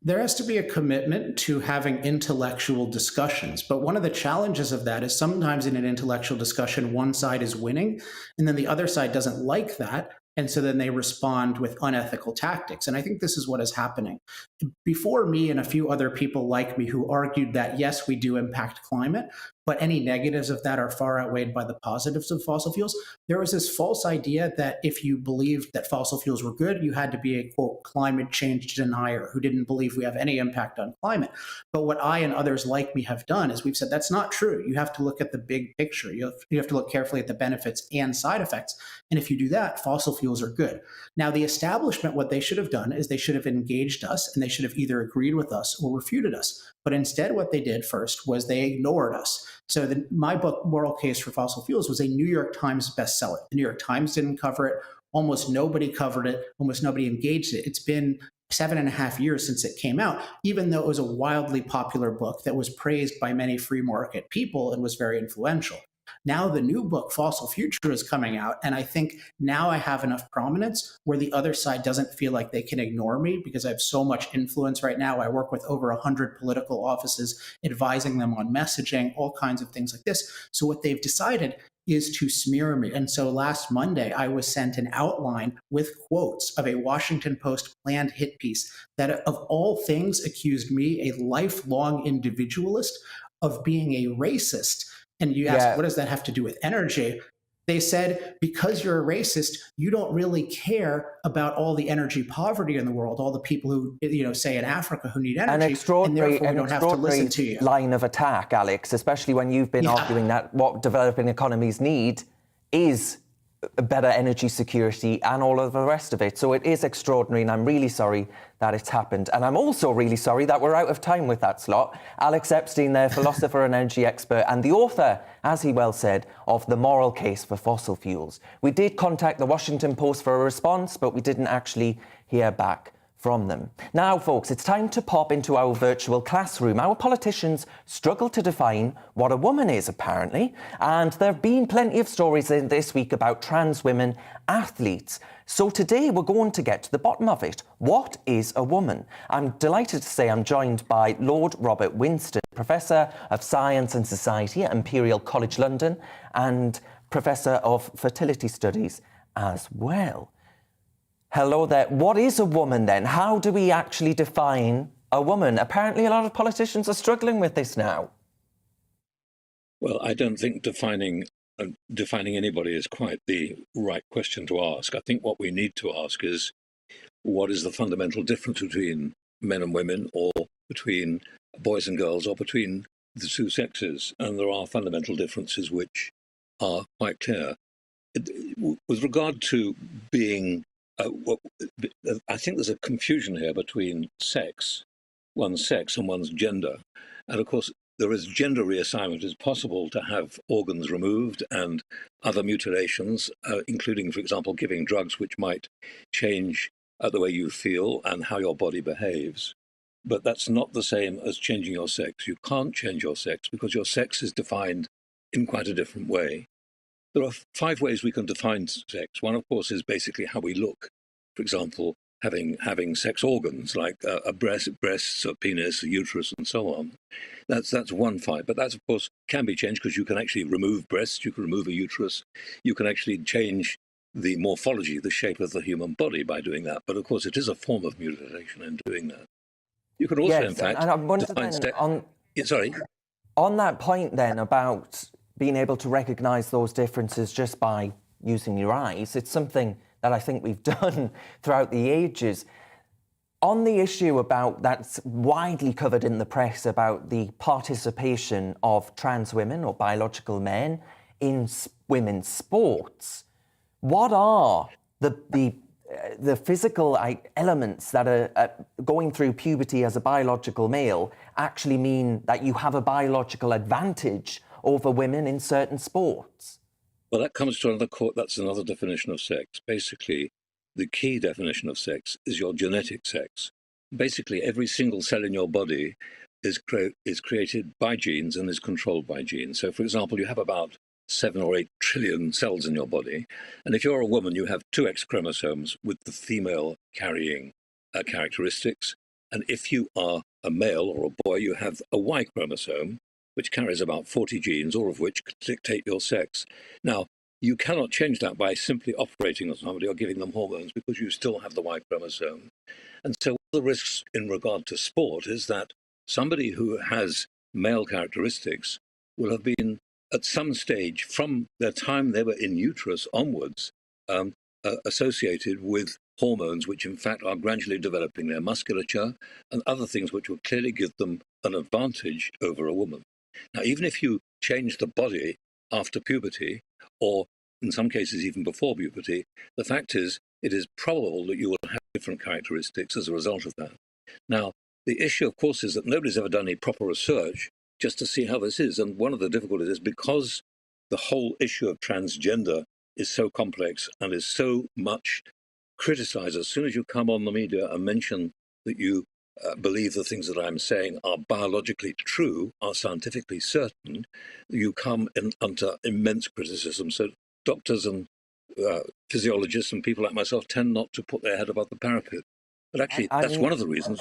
There has to be a commitment to having intellectual discussions. But one of the challenges of that is sometimes in an intellectual discussion, one side is winning, and then the other side doesn't like that. And so then they respond with unethical tactics. And I think this is what is happening. Before me and a few other people like me who argued that, yes, we do impact climate, but any negatives of that are far outweighed by the positives of fossil fuels. There was this false idea that if you believed that fossil fuels were good, you had to be a, quote, climate change denier who didn't believe we have any impact on climate. But what I and others like me have done is we've said that's not true. You have to look at the big picture. You have to look carefully at the benefits and side effects. And if you do that, fossil fuels are good. Now, the establishment, what they should have done is they should have engaged us and they should have either agreed with us or refuted us. But instead, what they did first was they ignored us. So my book, Moral Case for Fossil Fuels, was a New York Times bestseller. The New York Times didn't cover it. Almost nobody covered it. Almost nobody engaged it. It's been 7.5 years since it came out, even though it was a wildly popular book that was praised by many free market people and was very influential. Now the new book, Fossil Future, is coming out, and I think now I have enough prominence where the other side doesn't feel like they can ignore me because I have so much influence right now. I work with over 100 political offices, advising them on messaging, all kinds of things like this. So what they've decided is to smear me. And so last Monday, I was sent an outline with quotes of a Washington Post planned hit piece that, of all things, accused me, a lifelong individualist, of being a racist. And you ask, what does that have to do with energy? They said, because you're a racist, you don't really care about all the energy poverty in the world, all the people who, say in Africa who need energy, and therefore we don't have to listen to you. Line of attack, Alex, especially when you've been arguing that what developing economies need is better energy security and all of the rest of it. So it is extraordinary, and I'm really sorry that it's happened. And I'm also really sorry that we're out of time with that slot. Alex Epstein there, philosopher and energy expert, and the author, as he well said, of The Moral Case for Fossil Fuels. We did contact the Washington Post for a response, but we didn't actually hear back from them. Now, folks, it's time to pop into our virtual classroom. Our politicians struggle to define what a woman is, apparently, and there have been plenty of stories in this week about trans women athletes. So today we're going to get to the bottom of it. What is a woman? I'm delighted to say I'm joined by Lord Robert Winston, Professor of Science and Society at Imperial College London and Professor of Fertility Studies as well. Hello there. What is a woman then? How do we actually define a woman? Apparently a lot of politicians are struggling with this now. Well, I don't think defining anybody is quite the right question to ask. I think what we need to ask is, what is the fundamental difference between men and women, or between boys and girls, or between the two sexes? And there are fundamental differences which are quite clear. With regard to being I think there's a confusion here between one's sex and one's gender. And of course, there is gender reassignment. It's possible to have organs removed and other mutilations, including, for example, giving drugs which might change the way you feel and how your body behaves. But that's not the same as changing your sex. You can't change your sex because your sex is defined in quite a different way. There are 5 ways we can define sex. One, of course, is basically how we look. For example, having sex organs like breasts, a penis, a uterus, and so on. That's one 5. But that, of course, can be changed because you can actually remove breasts, you can remove a uterus, you can actually change the morphology, the shape of the human body by doing that. But of course, it is a form of mutilation in doing that. You can also, in fact, define sex. On that point, then, about being able to recognise those differences just by using your eyes, it's something that I think we've done throughout the ages. On the issue about that's widely covered in the press about the participation of trans women or biological men in women's sports, what are the physical elements that are going through puberty as a biological male actually mean that you have a biological advantage over women in certain sports? Well, that comes to another court. That's another definition of sex. Basically, the key definition of sex is your genetic sex. Basically, every single cell in your body is created by genes and is controlled by genes. So, for example, you have about 7 or 8 trillion cells in your body. And if you're a woman, you have 2 X chromosomes with the female carrying characteristics. And if you are a male or a boy, you have a Y chromosome, which carries about 40 genes, all of which dictate your sex. Now, you cannot change that by simply operating on somebody or giving them hormones, because you still have the Y chromosome. And so one of the risks in regard to sport is that somebody who has male characteristics will have been, at some stage from the time they were in uterus onwards, associated with hormones which in fact are gradually developing their musculature and other things which will clearly give them an advantage over a woman. Now, even if you change the body after puberty, or in some cases even before puberty, the fact is it is probable that you will have different characteristics as a result of that. Now, the issue, of course, is that nobody's ever done any proper research just to see how this is. And one of the difficulties is because the whole issue of transgender is so complex and is so much criticized. As soon as you come on the media and mention that you believe the things that I'm saying are biologically true, are scientifically certain, you come under immense criticism. So doctors and physiologists and people like myself tend not to put their head above the parapet. But actually, that's one of the reasons.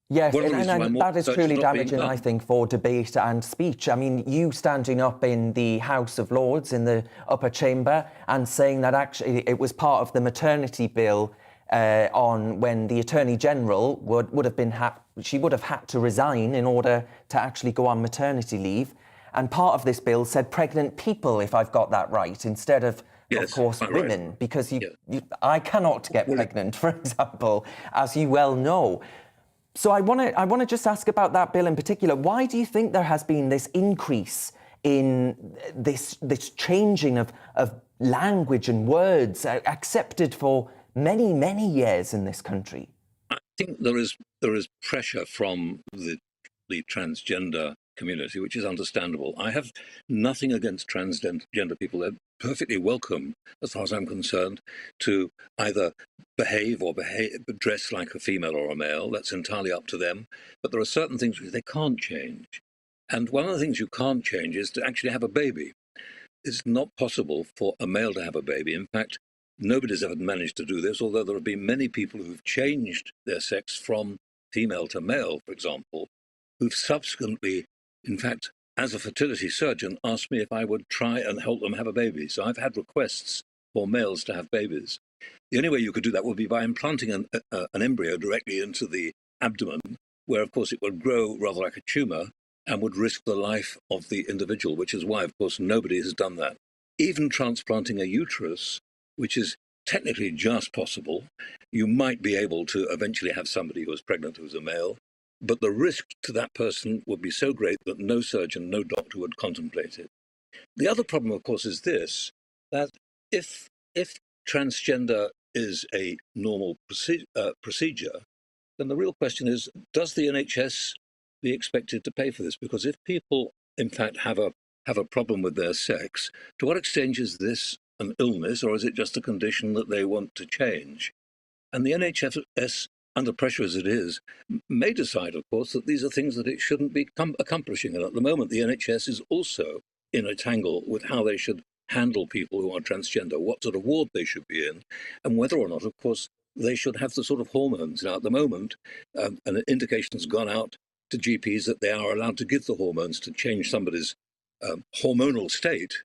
Yes, and that is truly damaging, I think, for debate and speech. I mean, you standing up in the House of Lords, in the upper chamber, and saying that actually it was part of the maternity bill on when the Attorney General would have had to resign in order to actually go on maternity leave. And part of this bill said pregnant people, if I've got that right, instead of course, women, right. Because I cannot get pregnant, for example, as you well know. So I want to just ask about that bill in particular. Why do you think there has been this increase in this changing of language and words accepted for many, many years in this country? I think there is pressure from the transgender community, which is understandable. I have nothing against transgender people. They're perfectly welcome, as far as I'm concerned, to either behave or dress like a female or a male. That's entirely up to them. But there are certain things which they can't change. And one of the things you can't change is to actually have a baby. It's not possible for a male to have a baby. In fact, nobody's ever managed to do this, although there have been many people who've changed their sex from female to male, for example, who've subsequently, in fact, as a fertility surgeon, asked me if I would try and help them have a baby. So I've had requests for males to have babies. The only way you could do that would be by implanting an embryo directly into the abdomen, where, of course, it would grow rather like a tumour and would risk the life of the individual, which is why, of course, nobody has done that. Even transplanting a uterus, which is technically just possible, you might be able to eventually have somebody who is pregnant who's a male, but the risk to that person would be so great that no surgeon, no doctor would contemplate it. The other problem, of course, is this, that if transgender is a normal procedure, then the real question is, does the NHS be expected to pay for this? Because if people, in fact, have a problem with their sex, to what extent is this an illness, or is it just a condition that they want to change? And the NHS, under pressure as it is, may decide, of course, that these are things that it shouldn't be accomplishing. And at the moment, the NHS is also in a tangle with how they should handle people who are transgender, what sort of ward they should be in, and whether or not, of course, they should have the sort of hormones. Now, at the moment, an indication has gone out to GPs that they are allowed to give the hormones to change somebody's hormonal state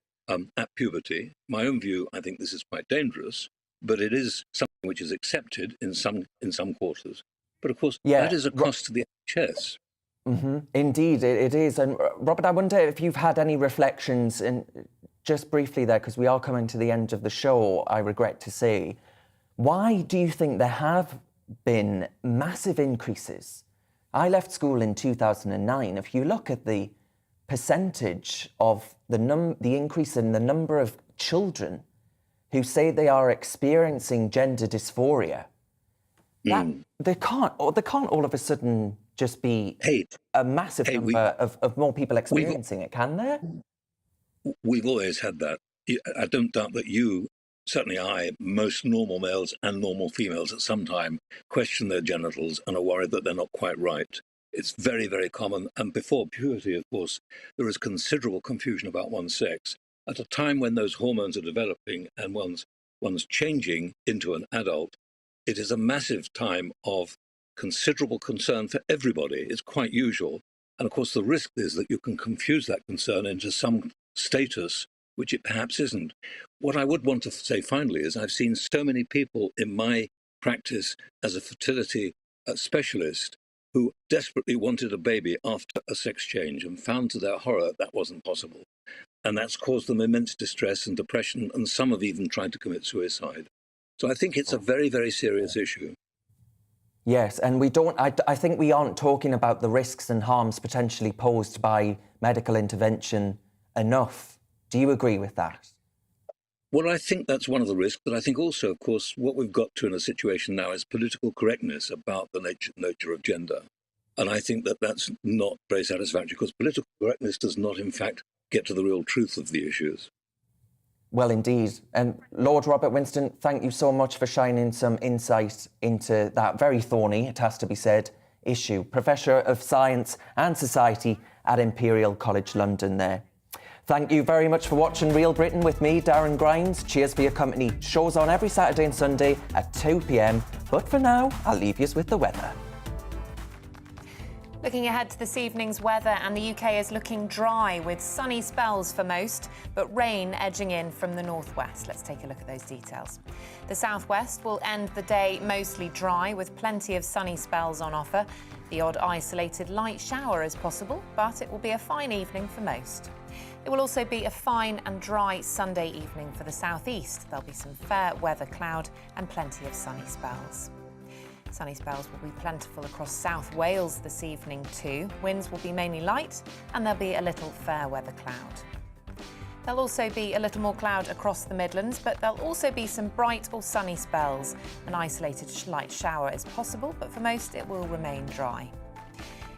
at puberty. My own view, I think this is quite dangerous, but it is something which is accepted in some quarters. But of course, that is a cost to the NHS. Mm-hmm. Indeed, it is. And Robert, I wonder if you've had any reflections, and just briefly there, because we are coming to the end of the show, I regret to say, why do you think there have been massive increases? I left school in 2009. If you look at the percentage of the increase in the number of children who say they are experiencing gender dysphoria, that there can't all of a sudden just be a massive number of more people experiencing it, can there? We've always had that. I don't doubt that you, certainly I, most normal males and normal females at some time question their genitals and are worried that they're not quite right. It's very, very common. And before puberty, of course, there is considerable confusion about one's sex. At a time when those hormones are developing and one's changing into an adult, it is a massive time of considerable concern for everybody. It's quite usual. And of course, the risk is that you can confuse that concern into some status which it perhaps isn't. What I would want to say finally is I've seen so many people in my practice as a fertility specialist who desperately wanted a baby after a sex change and found to their horror that wasn't possible. And that's caused them immense distress and depression, and some have even tried to commit suicide. So I think it's a very, very serious issue. Yes, and I think we aren't talking about the risks and harms potentially posed by medical intervention enough. Do you agree with that? Well, I think that's one of the risks, but I think also, of course, what we've got to in a situation now is political correctness about the nature of gender. And I think that that's not very satisfactory, because political correctness does not, in fact, get to the real truth of the issues. Well, indeed. And Lord Robert Winston, thank you so much for shining some insight into that very thorny, it has to be said, issue. Professor of Science and Society at Imperial College London there. Thank you very much for watching Real Britain with me, Darren Grimes. Cheers for your company. Shows on every Saturday and Sunday at 2 p.m. But for now, I'll leave you with the weather. Looking ahead to this evening's weather, and the UK is looking dry with sunny spells for most, but rain edging in from the northwest. Let's take a look at those details. The southwest will end the day mostly dry with plenty of sunny spells on offer. The odd isolated light shower is possible, but it will be a fine evening for most. It will also be a fine and dry Sunday evening for the southeast. There'll be some fair weather cloud and plenty of sunny spells. Sunny spells will be plentiful across South Wales this evening too. Winds will be mainly light and there'll be a little fair weather cloud. There'll also be a little more cloud across the Midlands, but there'll also be some bright or sunny spells. An isolated light shower is possible, but for most it will remain dry.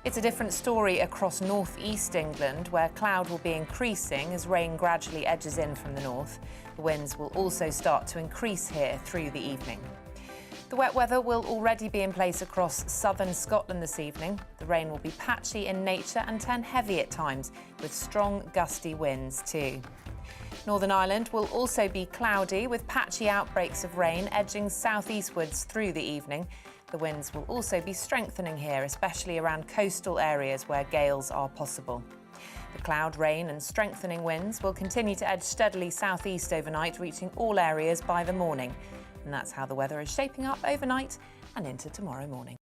It's a different story across north-east England, where cloud will be increasing as rain gradually edges in from the north. The winds will also start to increase here through the evening. The wet weather will already be in place across southern Scotland this evening. The rain will be patchy in nature and turn heavy at times, with strong gusty winds too. Northern Ireland will also be cloudy, with patchy outbreaks of rain edging southeastwards through the evening. The winds will also be strengthening here, especially around coastal areas where gales are possible. The cloud, rain and strengthening winds will continue to edge steadily southeast overnight, reaching all areas by the morning. And that's how the weather is shaping up overnight and into tomorrow morning.